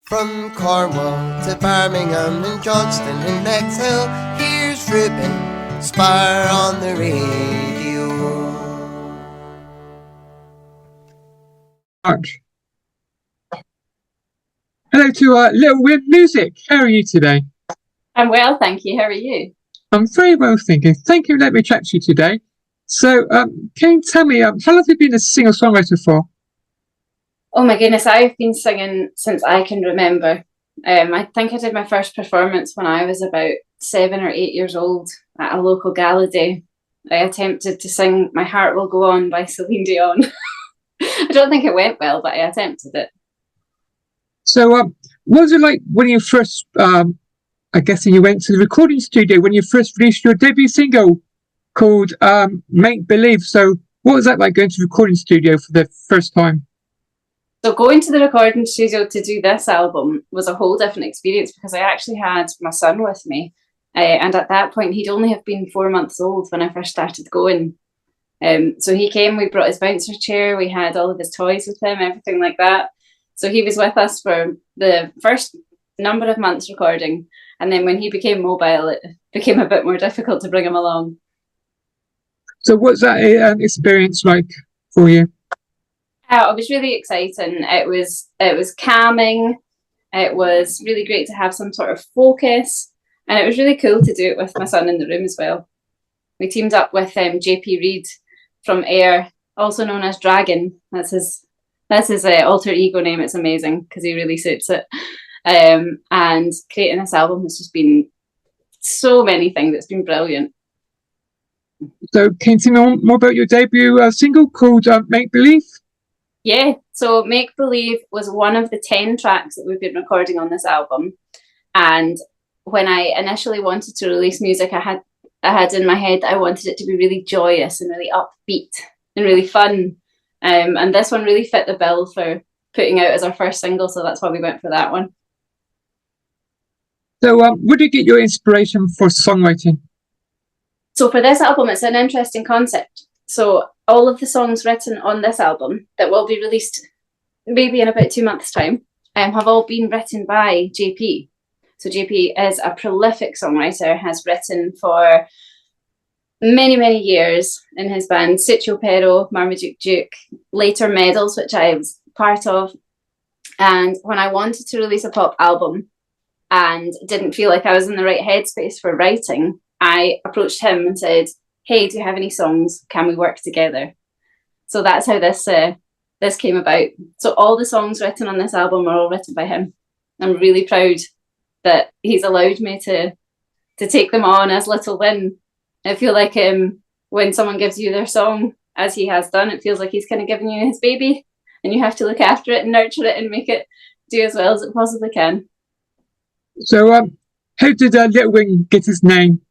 From Cornwall to Birmingham and Johnston and Bexhill, here's Ruben Spar on the radio. Hello to Little Win Music. How are you today? I'm well, thank you. How are you? I'm very well, thank you. Thank you for letting me chat to you today. So, can you tell me, how long have you been a singer-songwriter for? Oh my goodness, I've been singing since I can remember. I think I did my first performance when I was about 7 or 8 years old at a local gala day. I attempted to sing My Heart Will Go On by Celine Dion. I don't think it went well, but I attempted it. So, what was it like when you first, I guess you went to the recording studio when you first released your debut single called Make Believe? So, what was that like going to the recording studio for the first time? So going to the recording studio to do this album was a whole different experience because I actually had my son with me. And at that point, he'd only have been 4 months old when I first started going. So he came, we brought his bouncer chair, we had all of his toys with him, everything like that. So he was with us for the first number of months recording. And then when he became mobile, it became a bit more difficult to bring him along. So what's that experience like for you? It was really exciting. It was calming. It was really great to have some sort of focus. And it was really cool to do it with my son in the room as well. We teamed up with JP Reid from Air, also known as Dragon. That's his alter ego name. It's amazing because he really suits it. And creating this album has just been so many things. It's been brilliant. So can you tell me more about your debut single called Make Believe? Yeah, so Make Believe was one of the 10 tracks that we've been recording on this album. And when I initially wanted to release music, I had in my head that I wanted it to be really joyous and really upbeat and really fun. And this one really fit the bill for putting out as our first single, so that's why we went for that one. So where did you get your inspiration for songwriting? So for this album, it's an interesting concept. So all of the songs written on this album that will be released maybe in about 2 months' time have all been written by JP. So JP is a prolific songwriter, has written for many, many years in his band Sitio Pero, Marmaduke Duke, later Medals, which I was part of. And when I wanted to release a pop album and didn't feel like I was in the right headspace for writing, I approached him and said, hey, do you have any songs? Can we work together? So that's how this came about. So all the songs written on this album are all written by him. I'm really proud that he's allowed me to take them on as Little Win. I feel like when someone gives you their song, as he has done, it feels like he's kind of giving you his baby, and you have to look after it and nurture it and make it do as well as it possibly can. So how did Little Win get his name?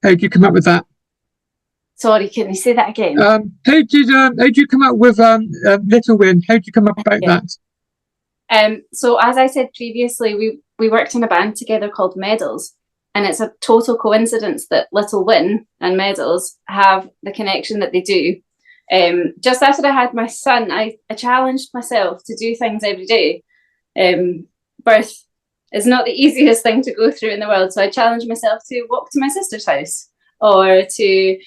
How did you come up with that? Sorry, can you say that again? How did you come up with Little Win? How did you come up about that? So as I said previously, we worked in a band together called Medals, and it's a total coincidence that Little Win and Medals have the connection that they do. Just after I had my son, I challenged myself to do things every day. Birth is not the easiest thing to go through in the world, so I challenged myself to walk to my sister's house, or to,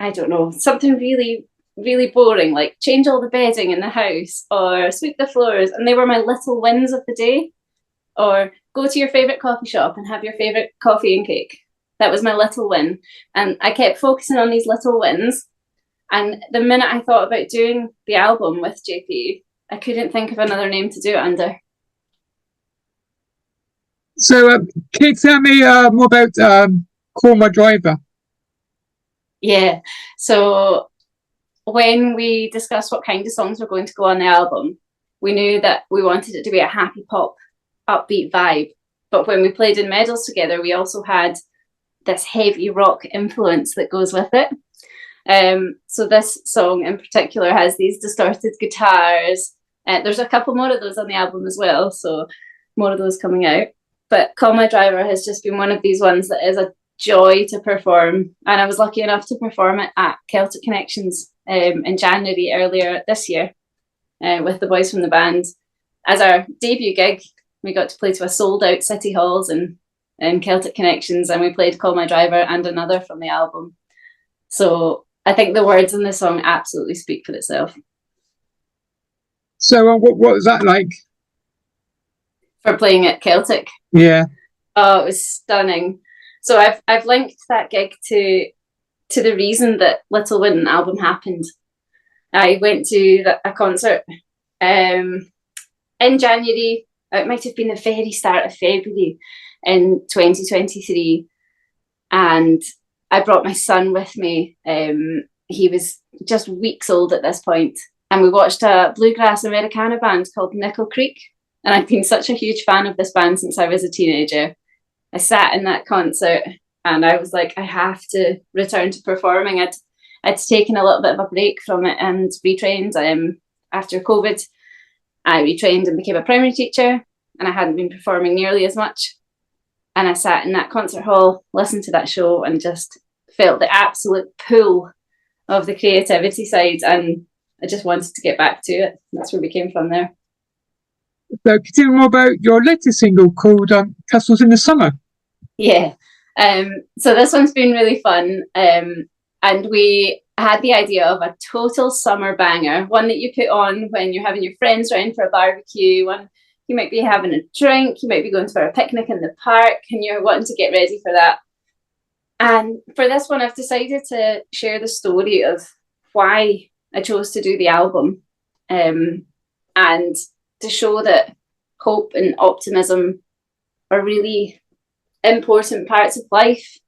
I don't know, something really, really boring, like change all the bedding in the house or sweep the floors. And they were my little wins of the day. Or go to your favourite coffee shop and have your favourite coffee and cake. That was my little win. And I kept focusing on these little wins. And the minute I thought about doing the album with JP, I couldn't think of another name to do it under. So can you tell me more about Call My Driver? Yeah, so when we discussed what kind of songs were going to go on the album, we knew that we wanted it to be a happy pop, upbeat vibe. But when we played in Medals together, we also had this heavy rock influence that goes with it. So this song in particular has these distorted guitars. There's a couple more of those on the album as well, so more of those coming out. But Call My Driver has just been one of these ones that is a joy to perform, and I was lucky enough to perform it at Celtic Connections in January earlier this year with the boys from the band as our debut gig. We got to play to a sold-out City Halls and Celtic Connections, and we played Call My Driver and Another from the album. So I think the words in the song absolutely speak for itself. So what was that like? For playing at Celtic? Yeah. Oh, it was stunning. So I've linked that gig to the reason that Little Win album happened. I went to a concert in January. It might have been the very start of February in 2023, and I brought my son with me. He was just weeks old at this point, and we watched a bluegrass Americana band called Nickel Creek, and I've been such a huge fan of this band since I was a teenager. I sat in that concert and I was like, I have to return to performing. I'd taken a little bit of a break from it and retrained. After COVID, I retrained and became a primary teacher, and I hadn't been performing nearly as much. And I sat in that concert hall, listened to that show, and just felt the absolute pull of the creativity side. And I just wanted to get back to it. That's where we came from there. So, can you tell me more about your latest single called Castles in the Summer? Yeah. So this one's been really fun. And we had the idea of a total summer banger, one that you put on when you're having your friends round for a barbecue, one you might be having a drink, you might be going for a picnic in the park, and you're wanting to get ready for that. And for this one, I've decided to share the story of why I chose to do the album, and to show that hope and optimism are really important parts of life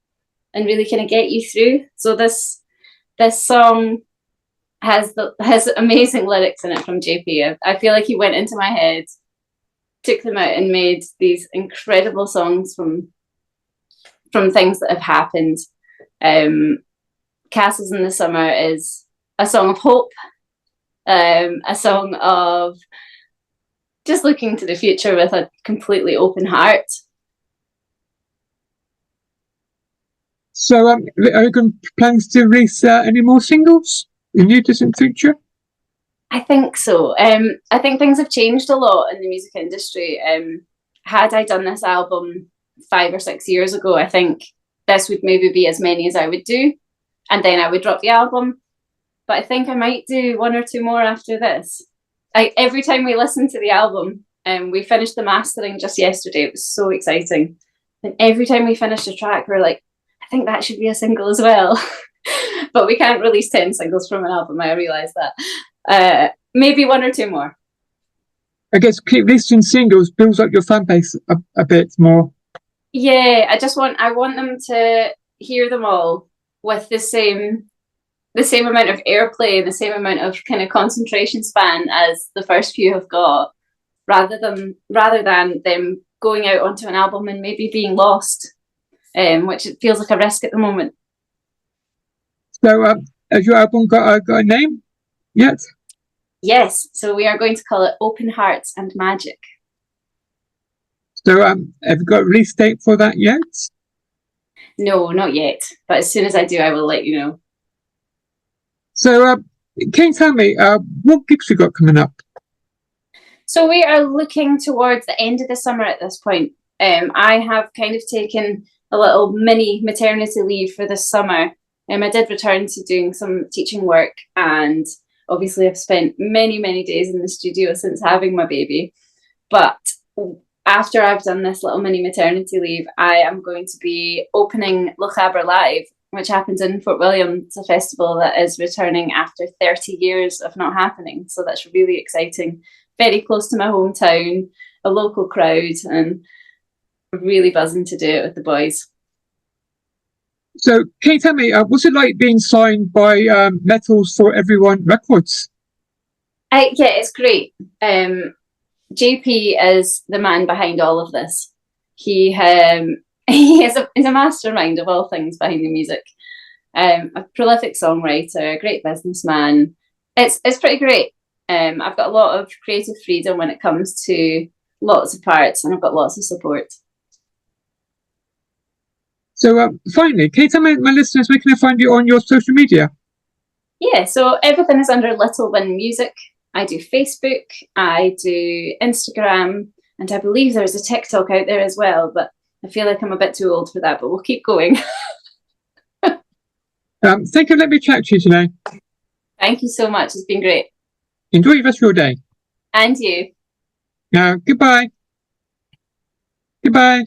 and really kind of get you through. So this song has amazing lyrics in it from JP. I feel like he went into my head, took them out, and made these incredible songs from things that have happened. Castles in the Summer is a song of hope, a song of just looking to the future with a completely open heart. So, are you going plans to release any more singles in the near distant future? I think so. I think things have changed a lot in the music industry. Had I done this album 5 or 6 years ago, I think this would maybe be as many as I would do, and then I would drop the album. But I think I might do 1 or 2 more after this. Every time we listen to the album, we finished the mastering just yesterday. It was so exciting. And every time we finished a track, we're like, I think that should be a single as well. But we can't release 10 singles from an album, I realise that. Maybe 1 or 2 more. I guess keep releasing singles builds up your fan base a bit more. Yeah, I want them to hear them all with the same amount of airplay, the same amount of kind of concentration span as the first few have got, rather than them going out onto an album and maybe being lost, which it feels like a risk at the moment. So, has your album got a name yet? Yes, so we are going to call it Open Hearts and Magic. So, have you got a release date for that yet? No, not yet. But as soon as I do, I will let you know. So, can you tell me what gigs you got coming up? So we are looking towards the end of the summer at this point. I have kind of taken a little mini maternity leave for this summer. I did return to doing some teaching work, and obviously I've spent many, many days in the studio since having my baby. But after I've done this little mini maternity leave, I am going to be opening Lochaber Live, which happens in Fort William. It's a festival that is returning after 30 years of not happening. So that's really exciting. Very close to my hometown, a local crowd, and really buzzing to do it with the boys. So, can you tell me, what's it like being signed by Metals for Everyone Records? Yeah, it's great. JP is the man behind all of this. He is a mastermind of all things behind the music. A prolific songwriter, a great businessman. It's pretty great. I've got a lot of creative freedom when it comes to lots of parts, and I've got lots of support. So, finally, can you tell my listeners where can I find you on your social media? Yeah, so everything is under Little Win Music. I do Facebook, I do Instagram, And I believe there's a TikTok out there as well, but I feel like I'm a bit too old for that, but we'll keep going. Thank you. Let me chat to you today. Thank you so much. It's been great. Enjoy the rest of your day. And you. Goodbye. Goodbye.